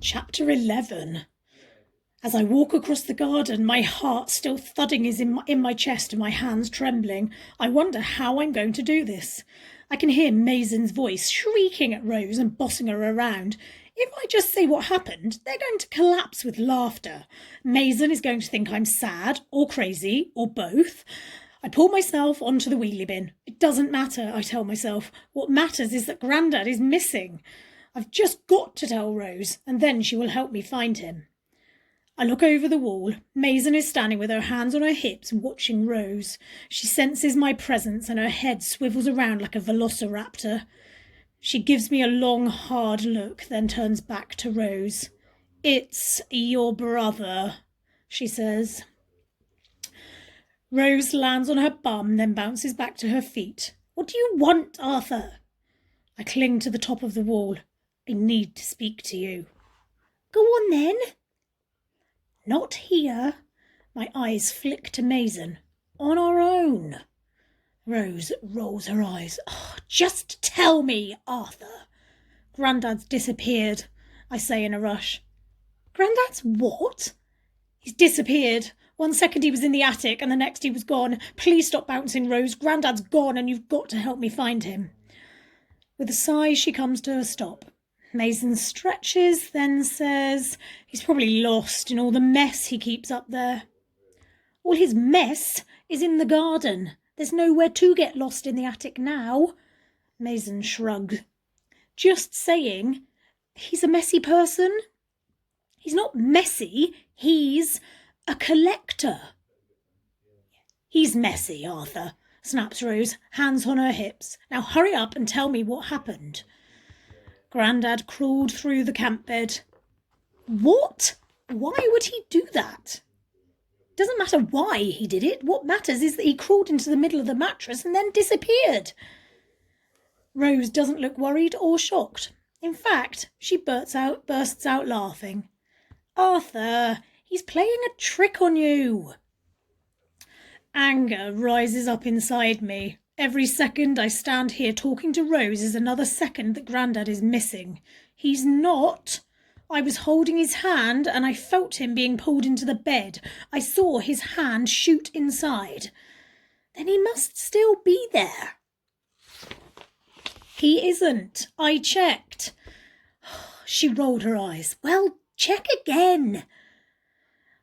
Chapter 11. As I walk across the garden, my heart still thudding is in my chest and my hands trembling. I wonder how I'm going to do this. I can hear Maisen's voice shrieking at Rose and bossing her around. If I just say what happened, they're going to collapse with laughter. Maisen is going to think I'm sad or crazy or both. I pull myself onto the wheelie bin. It doesn't matter, I tell myself. What matters is that Grandad is missing. I've just got to tell Rose, and then she will help me find him. I look over the wall. Maisen is standing with her hands on her hips, watching Rose. She senses my presence, and her head swivels around like a velociraptor. She gives me a long, hard look, then turns back to Rose. "It's your brother," she says. Rose lands on her bum, then bounces back to her feet. "What do you want, Arthur?" I cling to the top of the wall. "I need to speak to you." "Go on then." "Not here." My eyes flick to Maisen. "On our own." Rose rolls her eyes. "Oh, just tell me, Arthur." "Grandad's disappeared," I say in a rush. "Grandad's what?" "He's disappeared. 1 second he was in the attic and the next he was gone. Please stop bouncing, Rose. Grandad's gone and you've got to help me find him." With a sigh, she comes to a stop. Maisen stretches, then says, "He's probably lost in all the mess he keeps up there." "All his mess is in the garden. There's nowhere to get lost in the attic now." Maisen shrugged. "Just saying, he's a messy person." "He's not messy, he's a collector." "He's messy, Arthur," snaps Rose, hands on her hips. "Now hurry up and tell me what happened." Grandad crawled through the camp bed. "What? Why would he do that?" "Doesn't matter why he did it. What matters is that he crawled into the middle of the mattress and then disappeared." Rose doesn't look worried or shocked. In fact, she bursts out laughing. "Arthur, he's playing a trick on you." Anger rises up inside me. Every second I stand here talking to Rose is another second that Grandad is missing. He's not. I was holding his hand and I felt him being pulled into the bed. I saw his hand shoot inside. Then he must still be there. He isn't. I checked. She rolled her eyes. "Well, check again."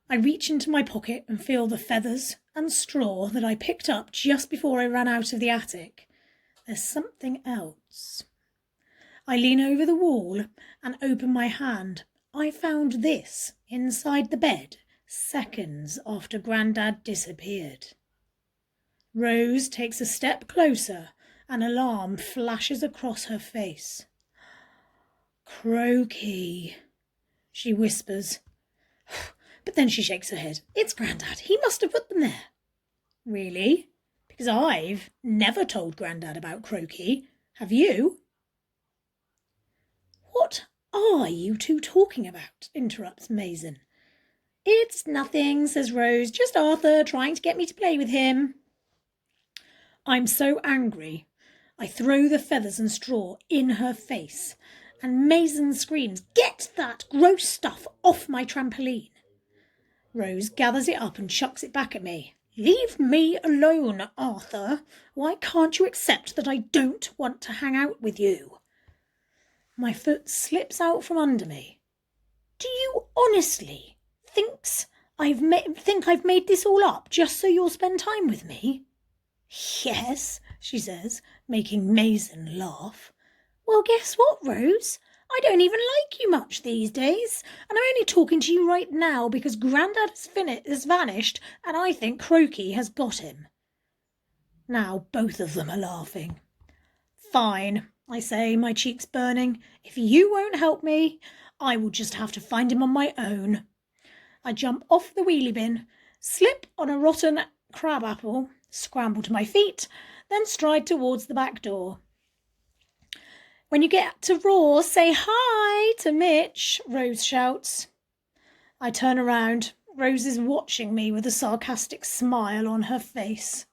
I reach into my pocket and feel the feathers and straw that I picked up just before I ran out of the attic. There's something else. I lean over the wall and open my hand. I found this inside the bed seconds after Grandad disappeared. Rose takes a step closer. An alarm flashes across her face. "Croaky," she whispers. But then she shakes her head. "It's Grandad. He must have put them there." "Really? Because I've never told Grandad about Croaky. Have you?" "What are you two talking about?" interrupts Maisen. "It's nothing," says Rose. "Just Arthur trying to get me to play with him." I'm so angry. I throw the feathers and straw in her face, and Maisen screams, "Get that gross stuff off my trampoline." Rose gathers it up and chucks it back at me. "Leave me alone, Arthur. Why can't you accept that I don't want to hang out with you?" My foot slips out from under me. "Do you honestly think I've made this all up just so you'll spend time with me?" "Yes," she says, making Maisen laugh. "Well, guess what, Rose? I don't even like you much these days, and I'm only talking to you right now because Grandad has vanished and I think Croaky has got him." Now both of them are laughing. "Fine," I say, my cheeks burning. "If you won't help me, I will just have to find him on my own." I jump off the wheelie bin, slip on a rotten crab apple, scramble to my feet, then stride towards the back door. "When you get to Raw, say hi to Mitch," Rose shouts. I turn around. Rose is watching me with a sarcastic smile on her face.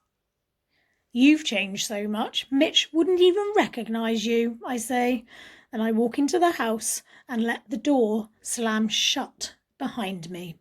"You've changed so much, Mitch wouldn't even recognise you," I say. Then I walk into the house and let the door slam shut behind me.